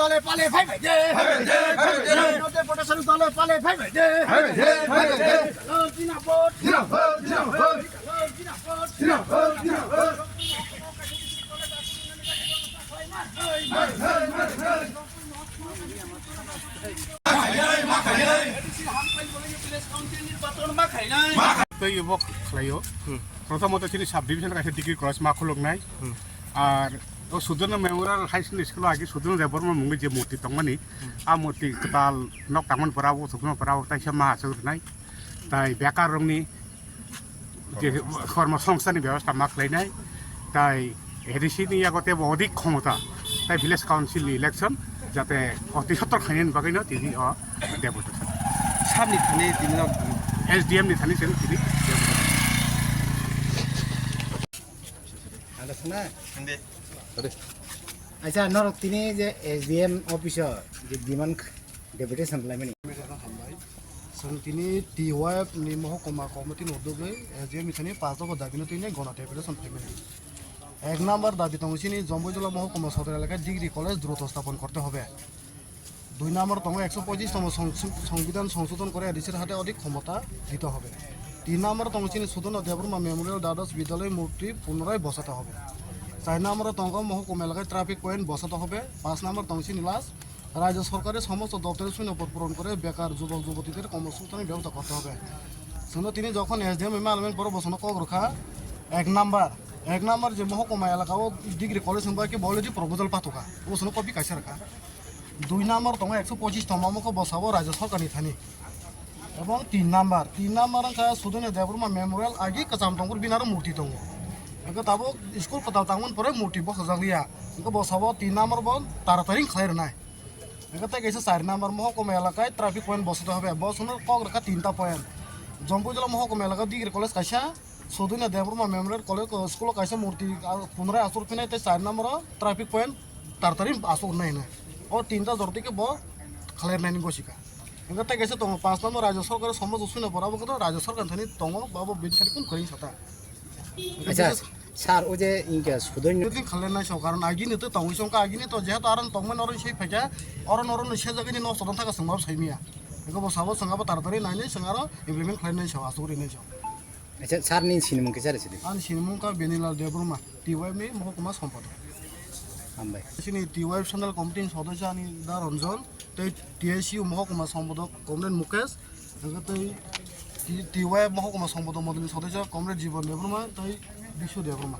দলে পালে ভাই ভাই দে নদে পটাশন দলে পালে ভাই ভাই দে জিনাপট प्रथमत साब डिविजन डिग्री कलेज मा खुलुमनाय और सुदन मेमोरियल हाई स्कूल आगे सुदन देबरमा मुंगे जे मूर्ति तंगमानी आ मूर्ति कताल नक तांगमनफोराव सुखुनफोराव ताइसा मा हासुरनाय ताइ बेकार रंगनि जे कर्म संस्थानि व्यवस्था मा खालायनाय ताइ एडिसिनि आगते अधिक क्षमता ताइ विलेज काउन्सिल इलेक्शन जाते अति सत्तर खायनि बागैनो तिनि देबोथ साबनि थाने दिनाव एसडीएम नि थानि सेन तिनि अच्छा नरक तिनी जे एसडीएम ऑफिसर जे डिमांड डेपुटेशन लाइमनि संतिनि टीवाइफ नि महकुमा कमिटी नदुगै एसडीएम इथानि पासो को दाबिनो तिनि गना डेपुटेशन पेमेंट एक नम्बर दाबि तंगसिनि जम्बुजला महकुमा सदर एलाका डिग्री कलेज द्रुत स्थापन करते হবে দুই নম্বর তম 125তম সংবিধান সংশোধন করে এডিসির হাতে অধিক ক্ষমতা দিতে হবে 3 নম্বর তমচিনি সুদন দেববর্মা মেমোরিয়াল দ্বাদশ বিদ্যালয় মূর্তি পুনরায় বসাতে হবে 4 নম্বর তঙ্গ মহকুমা এলাকায় ট্রাফিক পয়েন্ট বসাতে হবে 5 নম্বর তমচিনি লাস রাজ্য সরকারের সমস্ত দপ্তরের শূন্যপদ পূরণ করে বেকার যুবক যুবতীদের কর্মসংস্থানের ব্যবস্থা করতে হবে শুনো তিনি যখন এসডিএম এমএলএন পর বসানো কক রখা এক নম্বর যে মহকুমা এলাকাও ডিগ্রি কলেজ হবা কি বলে যে প্রপোজাল পাতকা বসানো কপি কাছে রাখা 2 নম্বর তম 125তম মুখ বসাবো রাজ্য সরকারনি থানি এবং 3 নম্বর का सुदन देबरमा मेमोरियल आगे कचाम तंगुर बिनार मूर्ति दङ एगो ताबो स्कुल पताव तांगमन परे मूर्ति बखजालिया एगो बसाबो 3 नम्बर बन तारातारि खायरनाय एगो ता गैसे 4 नम्बर महकुमा एलाकाय ट्राफिक पॉइंट बसते হবে बसनो कग रखा 3টা पॉइंट जम्बू जिल्ला महकुमा एलाका डिग्री कलेज कायसा Sudan Debbarma memorial college school कायसा मूर्ति पुनराय आसुर फिनाय ते 4 नम्बर ट्राफिक पॉइंट तारातारि आसुर नाय ना और 3টা जरति के ब खायरनायनि गसिका enggak tak gese tong 5 nomor raja सरकार समज उसुना बराबर को राजा सरकार थानी तंग बाबू बिनथारि कोन करि सता अच्छा सर ओ जे इनके सुदन दिन खालेनाय सो कारण आगिनि तो तंग संका आगिनि तो जेहा तारन तंगमन और सै फैजा और से जगनि न सदन थाका संबाब सैमिया एगो बसाबो संगाबो तारतारि नायनि संगारो इमप्लिमेंट खालेनाय सो आसुरिनाय सो अच्छा सर नि सिनेमुं के जारे सिदि आन सिनेमुं का बेनिलाल देबरुमा टीवाई मे महकुमा सम्पादक हामबाय सिनि टीवाई चैनल कमिटिनि सदस्य आनि दा रंजन तै टीएसयू महकुमा सम्पादक कमरेड मुकेश तै टीवाई महकुमा सम्पादक मदनि सदस्य कमरेड जीवन देबरुमा तै विश्व देबरुमा